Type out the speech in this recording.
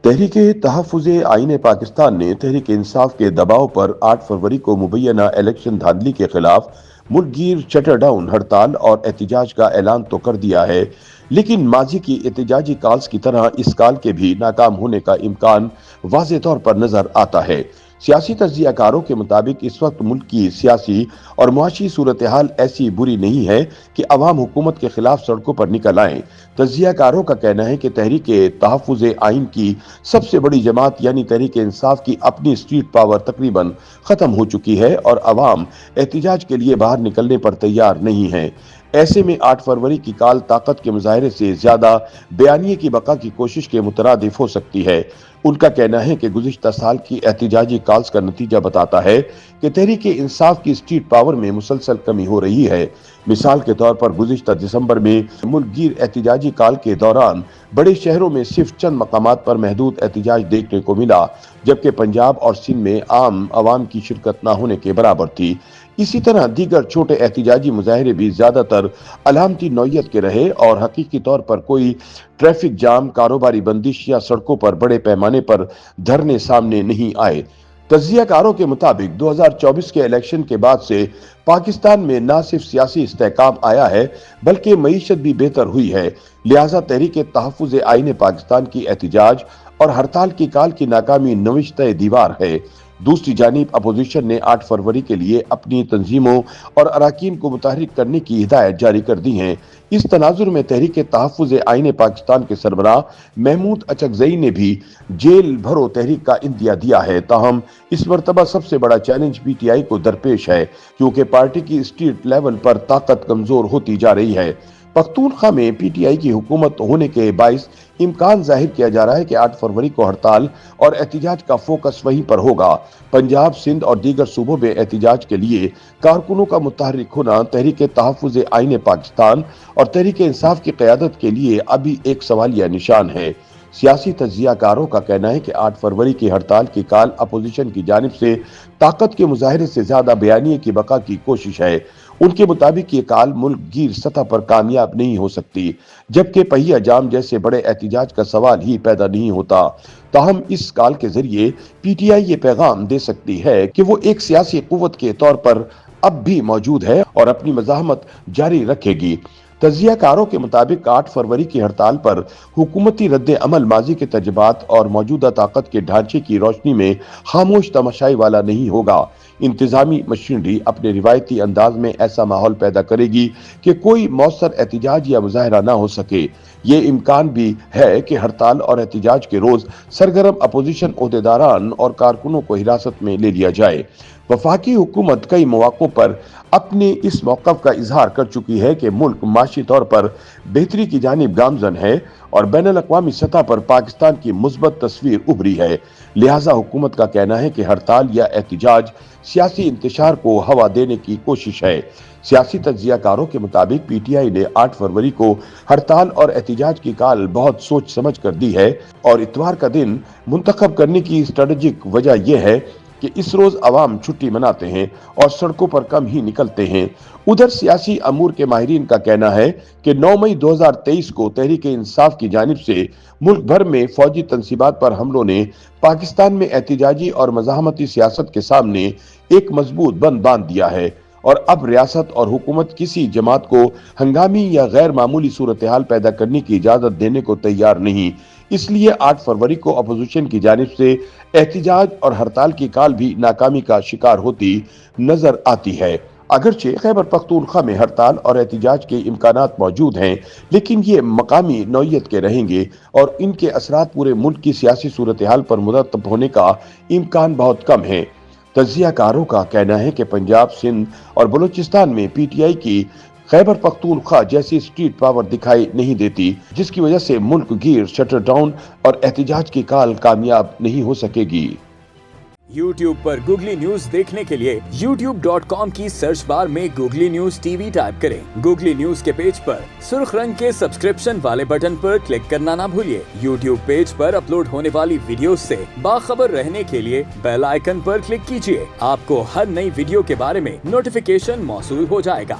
तहरीक तहफ़्फ़ुज़ आईन पाकिस्तान ने तहरीक इंसाफ के दबाव पर 8 फरवरी को मुबैना इलेक्शन धांधली के खिलाफ मुल्कगीर शटरडाउन हड़ताल और एहतजाज का ऐलान तो कर दिया है, लेकिन माजी की एहतजाजी कॉल्स की तरह इस कॉल के भी नाकाम होने का इम्कान वाज़ेह तौर पर नजर आता है। सियासी तज्ज़ियाकारों के मुताबिक इस वक्त मुल्क की सियासी और मुआशी सूरत हाल ऐसी बुरी नहीं है कि अवाम हुकूमत के खिलाफ सड़कों पर निकल आएं। तज्ज़ियाकारों का कहना है कि तहरीक तहफ़्फ़ुज़ आइन की सबसे बड़ी जमात यानी तहरीक इंसाफ की अपनी स्ट्रीट पावर तकरीबन खत्म हो चुकी है और अवाम एहतजाज के लिए बाहर निकलने पर तैयार नहीं है। ऐसे में 8 फरवरी की काल ताकत के मुजाहरे से ज्यादा बयानिए की बका की कोशिश के मुतरादिफ हो सकती है। उनका कहना है कि गुज़िश्ता साल की एहतजाजी कॉल्स का नतीजा बताता है कि तहरीक इंसाफ की स्ट्रीट पावर में मुसलसल कमी हो रही है। मिसाल के तौर पर गुज़िश्ता दिसंबर में मुल्कगीर एहतजाजी काल के दौरान बड़े शहरों में सिर्फ चंद मकामात पर महदूद एहतजाज देखने को मिला, जबकि पंजाब और सिंध में आम आवाम की शिरकत न होने के बराबर थी। इसी तरह दीगर छोटे एहतजाजी मुजाहरे भी ज्यादातर अलामती नौयत के रहे और हकीकी तौर पर कोई ट्रैफिक जाम, कारोबारी बंदिश या सड़कों पर बड़े पैमाने पर धरने सामने नहीं आए। तज्ज़ियाकारों के मुताबिक 2024 के इलेक्शन के बाद से पाकिस्तान में न सिर्फ सियासी इस्तेहकाम आया है बल्कि मईशत भी बेहतर हुई है। लिहाजा तहरीक तहफ़्फ़ुज़ आईन पाकिस्तान की एहतजाज और हड़ताल की काल की नाकामी नविश्ते दीवार है। दूसरी जानिब अपोजिशन ने 8 फरवरी के लिए अपनी तंजीमों और अरकान को मुतहरिक करने की हिदायत जारी कर दी है। इस तनाजुर में तहरीक तहफ़्फ़ुज़ आईन पाकिस्तान के सरबराह महमूद अचकज़ई ने भी जेल भरो तहरीक का इंदिया दिया है। ताहम इस मरतबा सबसे बड़ा चैलेंज PTI को दरपेश है, क्योंकि पार्टी की स्ट्रीट लेवल पर ताकत कमजोर होती जा रही है। पख्तूनख्वा में PTI की हुकूमत होने के बाइस इम्कान जाहिर किया जा रहा है कि 8 फरवरी को हड़ताल और एहतजाज का फोकस वहीं पर होगा। पंजाब, सिंध और दीगर सूबों में एहतजाज के लिए कारकुनों का मुतहरिक होना तहरीक तहफ़्फ़ुज़ आईन पाकिस्तान और तहरीक इंसाफ की क़यादत के लिए अभी एक सवालिया निशान है। सियासी तज्ज़ियाकारों का कहना है कि 8 फरवरी की हड़ताल की काल अपोजिशन की जानिब से ताकत के मुजाहरे से ज्यादा बयानिए की बका की कोशिश है। उनके मुताबिक ये काल मुल्क गिर सतह पर कामयाब नहीं हो सकती, जबकि पहिया जाम जैसे बड़े एहतजाज का सवाल ही पैदा नहीं होता। ताहम इस काल के जरिए PTI ये पैगाम दे सकती है कि वो एक सियासी कुव्वत के तौर पर अब भी मौजूद है और अपनी मज़ाहमत जारी रखेगी। तज्ज़ियाकारों के मुताबिक 8 फरवरी की हड़ताल पर हुकूमती रद्द अमल माजी के तजुर्बात और मौजूदा ताकत के ढांचे की रोशनी में खामोश तमाशाई वाला नहीं होगा। इंतजामी मशीनरी अपने रिवायती अंदाज में ऐसा माहौल पैदा करेगी कि कोई मौसर एहतजाज या मुजाहरा ना हो सके। ये इम्कान भी है कि हड़ताल और एहतजाज के रोज सरगर्म अपोजिशन ओहदेदारान और कारकुनों को हिरासत में ले लिया जाए। वफाकी हुकूमत कई मौक़ों पर अपने इस मौक़िफ़ का इजहार कर चुकी है कि मुल्क माशी तौर पर बेहतरी की जानिब गामजन है और बैनुल अक़वामी सतह पर पाकिस्तान की मुस्बत तस्वीर उभरी है। लिहाजा हुकूमत का कहना है कि हड़ताल या एहतजाज सियासी इंतशार को हवा देने की कोशिश है। सियासी तज्ज़ियाकारों के मुताबिक PTI ने 8 फरवरी को हड़ताल और एहतजाज की काल बहुत सोच समझ कर दी है और इतवार का दिन मुंतखब करने की स्ट्रेटेजिक वजह यह है कि इस रोज अवाम छुट्टी मनाते हैं और सड़कों पर कम ही निकलते हैं। उधर सियासी अमूर के माहिरीन का कहना है कि 9 मई 2023 को तहरीक इंसाफ की जानिब से मुल्क भर में फौजी तनसीबात पर हमलों ने पाकिस्तान में एहतजाजी और मज़ाहमती सियासत के सामने एक मजबूत बंद बांध दिया है और अब रियासत और हुकूमत किसी जमात को हंगामी या गैर मामूली सूरत हाल पैदा करने की इजाजत देने को तैयार नहीं। इसलिए 8 फरवरी को अपोजिशन की जानिब से एहतजाज और हड़ताल की काल भी नाकामी का शिकार होती नजर आती है। अगरचे खैबर पख्तूनख्वा में हड़ताल और एहतजाज के इम्कानात मौजूद हैं, लेकिन ये मकामी नौयत के रहेंगे और इनके असरात पूरे मुल्क की सियासी सूरत हाल पर मुरतब होने का इम्कान बहुत कम है। तज्ज़ियाकारों का कहना है कि पंजाब, सिंध और बलूचिस्तान में PTI की खैबर पख्तूनख्वा जैसी स्ट्रीट पावर दिखाई नहीं देती, जिसकी वजह से मुल्क गिर शटरडाउन और एहतजाज की काल कामयाब नहीं हो सकेगी। YouTube पर गूगली न्यूज देखने के लिए youtube.com की सर्च बार में गूगली न्यूज TV टाइप करें। गूगली न्यूज के पेज पर सुर्ख रंग के सब्सक्रिप्शन वाले बटन पर क्लिक करना ना भूलिए। YouTube पेज पर अपलोड होने वाली वीडियोस से बाखबर रहने के लिए बेल आइकन पर क्लिक कीजिए। आपको हर नई वीडियो के बारे में नोटिफिकेशन मौसूल हो जाएगा।